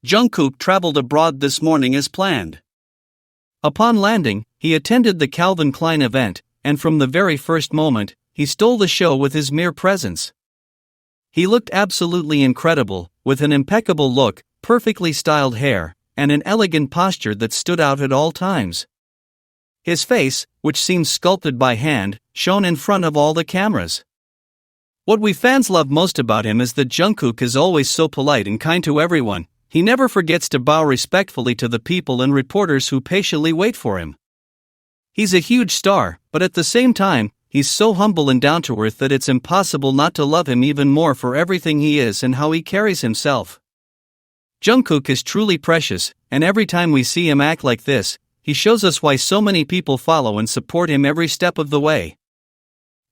Jungkook traveled abroad this morning as planned. Upon landing, he attended the Calvin Klein event, and from the very first moment, he stole the show with his mere presence. He looked absolutely incredible, with an impeccable look, perfectly styled hair, and an elegant posture that stood out at all times. His face, which seems sculpted by hand, shone in front of all the cameras. What we fans love most about him is that Jungkook is always so polite and kind to everyone. He never forgets to bow respectfully to the people and reporters who patiently wait for him. He's a huge star, but at the same time, he's so humble and down to earth that it's impossible not to love him even more for everything he is and how he carries himself. Jungkook is truly precious, and every time we see him act like this, he shows us why so many people follow and support him every step of the way.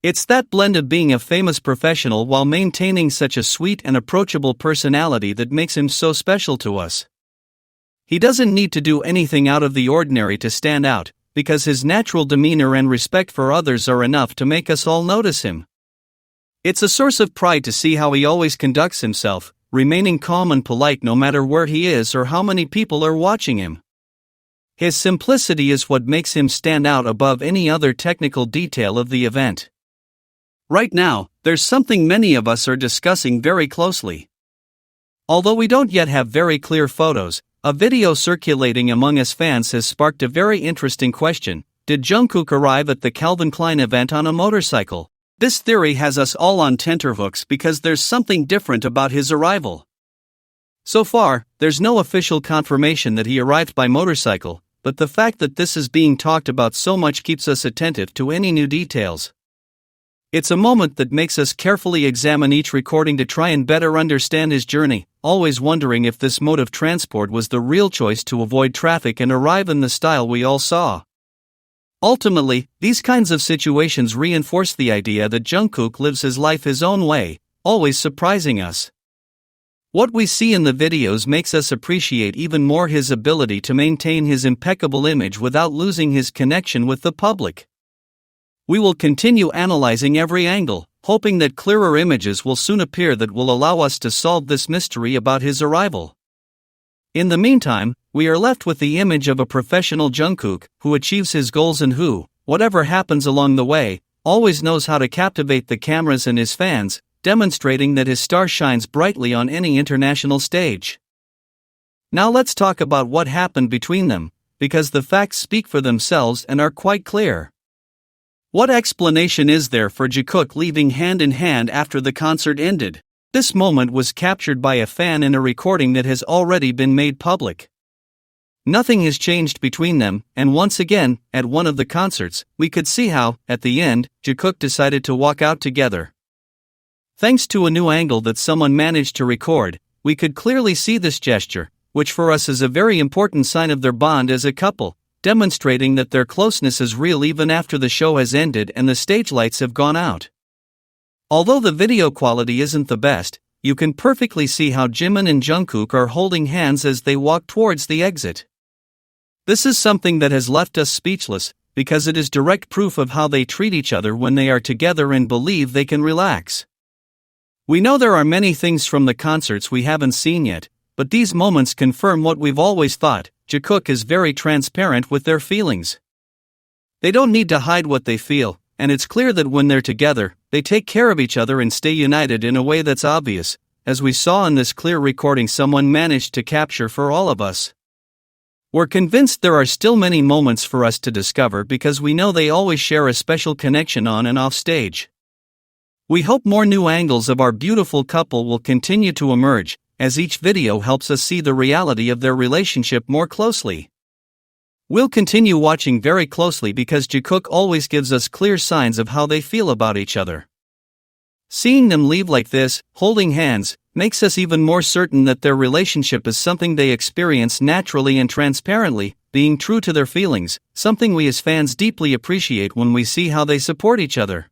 It's that blend of being a famous professional while maintaining such a sweet and approachable personality that makes him so special to us. He doesn't need to do anything out of the ordinary to stand out, because his natural demeanor and respect for others are enough to make us all notice him. It's a source of pride to see how he always conducts himself, remaining calm and polite no matter where he is or how many people are watching him. His simplicity is what makes him stand out above any other technical detail of the event. Right now, there's something many of us are discussing very closely. Although we don't yet have very clear photos, a video circulating among us fans has sparked a very interesting question. Did Jungkook arrive at the Calvin Klein event on a motorcycle? This theory has us all on tenterhooks because there's something different about his arrival. So far, there's no official confirmation that he arrived by motorcycle, but the fact that this is being talked about so much keeps us attentive to any new details. It's a moment that makes us carefully examine each recording to try and better understand his journey, always wondering if this mode of transport was the real choice to avoid traffic and arrive in the style we all saw. Ultimately, these kinds of situations reinforce the idea that Jungkook lives his life his own way, always surprising us. What we see in the videos makes us appreciate even more his ability to maintain his impeccable image without losing his connection with the public. We will continue analyzing every angle, hoping that clearer images will soon appear that will allow us to solve this mystery about his arrival. In the meantime, we are left with the image of a professional Jungkook who achieves his goals and who, whatever happens along the way, always knows how to captivate the cameras and his fans, demonstrating that his star shines brightly on any international stage. Now let's talk about what happened between them, because the facts speak for themselves and are quite clear. What explanation is there for Jikook leaving hand in hand after the concert ended? This moment was captured by a fan in a recording that has already been made public. Nothing has changed between them, and once again, at one of the concerts, we could see how, at the end, Jikook decided to walk out together. Thanks to a new angle that someone managed to record, we could clearly see this gesture, which for us is a very important sign of their bond as a couple, demonstrating that their closeness is real even after the show has ended and the stage lights have gone out. Although the video quality isn't the best, you can perfectly see how Jimin and Jungkook are holding hands as they walk towards the exit. This is something that has left us speechless, because it is direct proof of how they treat each other when they are together and believe they can relax. We know there are many things from the concerts we haven't seen yet, but these moments confirm what we've always thought. Jikook is very transparent with their feelings. They don't need to hide what they feel, and it's clear that when they're together, they take care of each other and stay united in a way that's obvious, as we saw in this clear recording someone managed to capture for all of us. We're convinced there are still many moments for us to discover because we know they always share a special connection on and off stage. We hope more new angles of our beautiful couple will continue to emerge, as each video helps us see the reality of their relationship more closely. We'll continue watching very closely because Jikook always gives us clear signs of how they feel about each other. Seeing them leave like this, holding hands, makes us even more certain that their relationship is something they experience naturally and transparently, being true to their feelings, something we as fans deeply appreciate when we see how they support each other.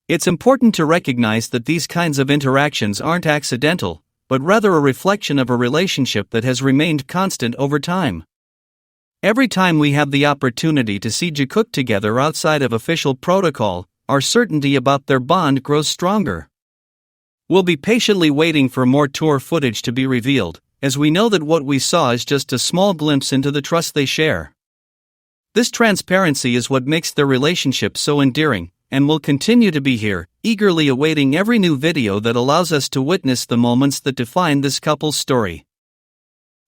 It's important to recognize that these kinds of interactions aren't accidental, but rather a reflection of a relationship that has remained constant over time. Every time we have the opportunity to see Jikook together outside of official protocol, our certainty about their bond grows stronger. We'll be patiently waiting for more tour footage to be revealed, as we know that what we saw is just a small glimpse into the trust they share. This transparency is what makes their relationship so endearing, and will continue to be here, eagerly awaiting every new video that allows us to witness the moments that define this couple's story.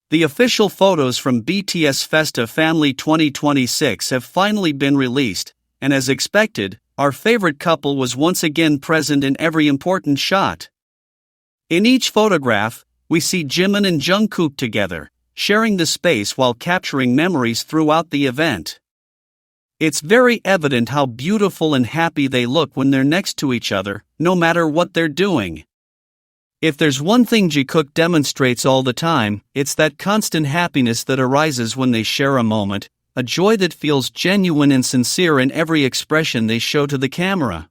The official photos from BTS Festa Family 2026 have finally been released, and as expected, our favorite couple was once again present in every important shot. In each photograph, we see Jimin and Jungkook together, sharing the space while capturing memories throughout the event. It's very evident how beautiful and happy they look when they're next to each other, no matter what they're doing. If there's one thing Jikook demonstrates all the time, it's that constant happiness that arises when they share a moment, a joy that feels genuine and sincere in every expression they show to the camera.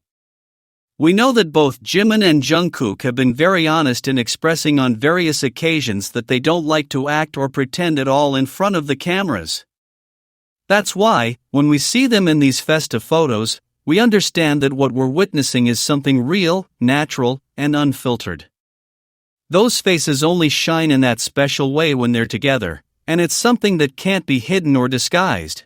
We know that both Jimin and Jungkook have been very honest in expressing on various occasions that they don't like to act or pretend at all in front of the cameras. That's why, when we see them in these Festa photos, we understand that what we're witnessing is something real, natural, and unfiltered. Those faces only shine in that special way when they're together, and it's something that can't be hidden or disguised.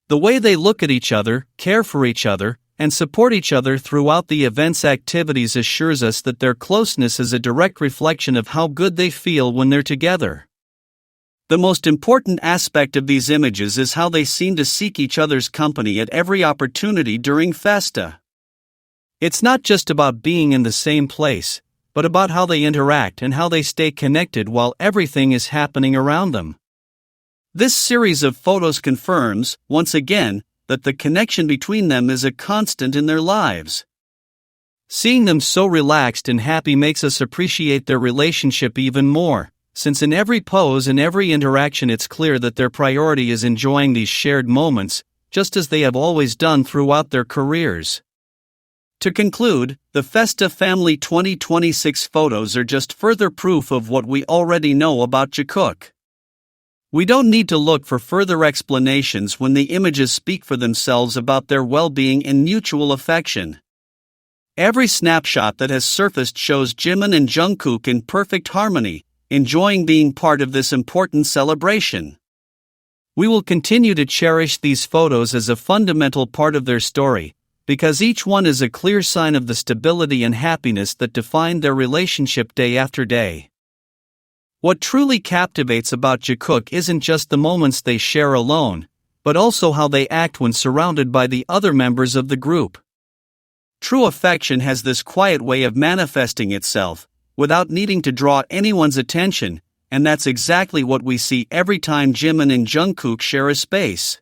The way they look at each other, care for each other, and support each other throughout the event's activities assures us that their closeness is a direct reflection of how good they feel when they're together. The most important aspect of these images is how they seem to seek each other's company at every opportunity during Festa. It's not just about being in the same place, but about how they interact and how they stay connected while everything is happening around them. This series of photos confirms, once again, that the connection between them is a constant in their lives. Seeing them so relaxed and happy makes us appreciate their relationship even more, since in every pose and every interaction it's clear that their priority is enjoying these shared moments, just as they have always done throughout their careers. To conclude, the Festa Family 2026 photos are just further proof of what we already know about Jikook. We don't need to look for further explanations when the images speak for themselves about their well-being and mutual affection. Every snapshot that has surfaced shows Jimin and Jungkook in perfect harmony, enjoying being part of this important celebration. We will continue to cherish these photos as a fundamental part of their story, because each one is a clear sign of the stability and happiness that define their relationship day after day. What truly captivates about Jikook isn't just the moments they share alone, but also how they act when surrounded by the other members of the group. True affection has this quiet way of manifesting itself, without needing to draw anyone's attention, and that's exactly what we see every time Jimin and Jungkook share a space.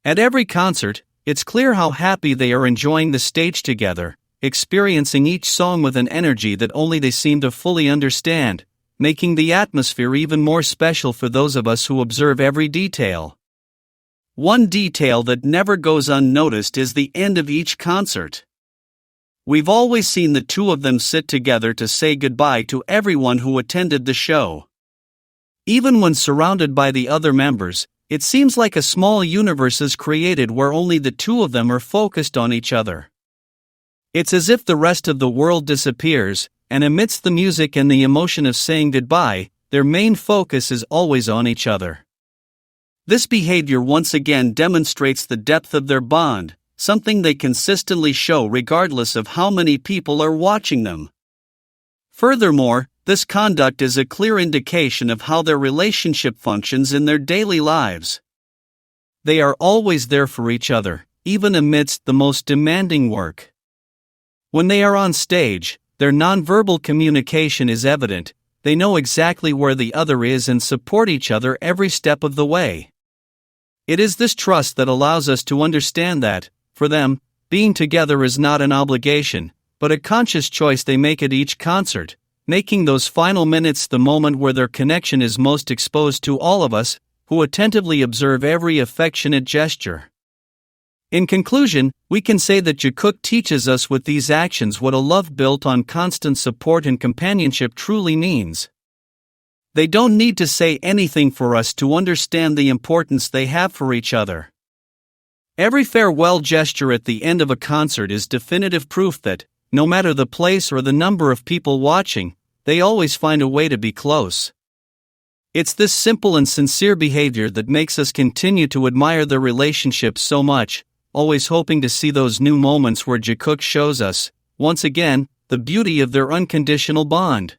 At every concert, it's clear how happy they are enjoying the stage together, experiencing each song with an energy that only they seem to fully understand, making the atmosphere even more special for those of us who observe every detail. One detail that never goes unnoticed is the end of each concert. We've always seen the two of them sit together to say goodbye to everyone who attended the show. Even when surrounded by the other members, it seems like a small universe is created where only the two of them are focused on each other. It's as if the rest of the world disappears, and amidst the music and the emotion of saying goodbye, their main focus is always on each other. This behavior once again demonstrates the depth of their bond, something they consistently show regardless of how many people are watching them. Furthermore, this conduct is a clear indication of how their relationship functions in their daily lives. They are always there for each other, even amidst the most demanding work. When they are on stage, their nonverbal communication is evident. They know exactly where the other is and support each other every step of the way. It is this trust that allows us to understand that, for them, being together is not an obligation, but a conscious choice they make at each concert, making those final minutes the moment where their connection is most exposed to all of us, who attentively observe every affectionate gesture. In conclusion, we can say that Jikook teaches us with these actions what a love built on constant support and companionship truly means. They don't need to say anything for us to understand the importance they have for each other. Every farewell gesture at the end of a concert is definitive proof that, no matter the place or the number of people watching, they always find a way to be close. It's this simple and sincere behavior that makes us continue to admire their relationship so much, always hoping to see those new moments where Jikook shows us, once again, the beauty of their unconditional bond.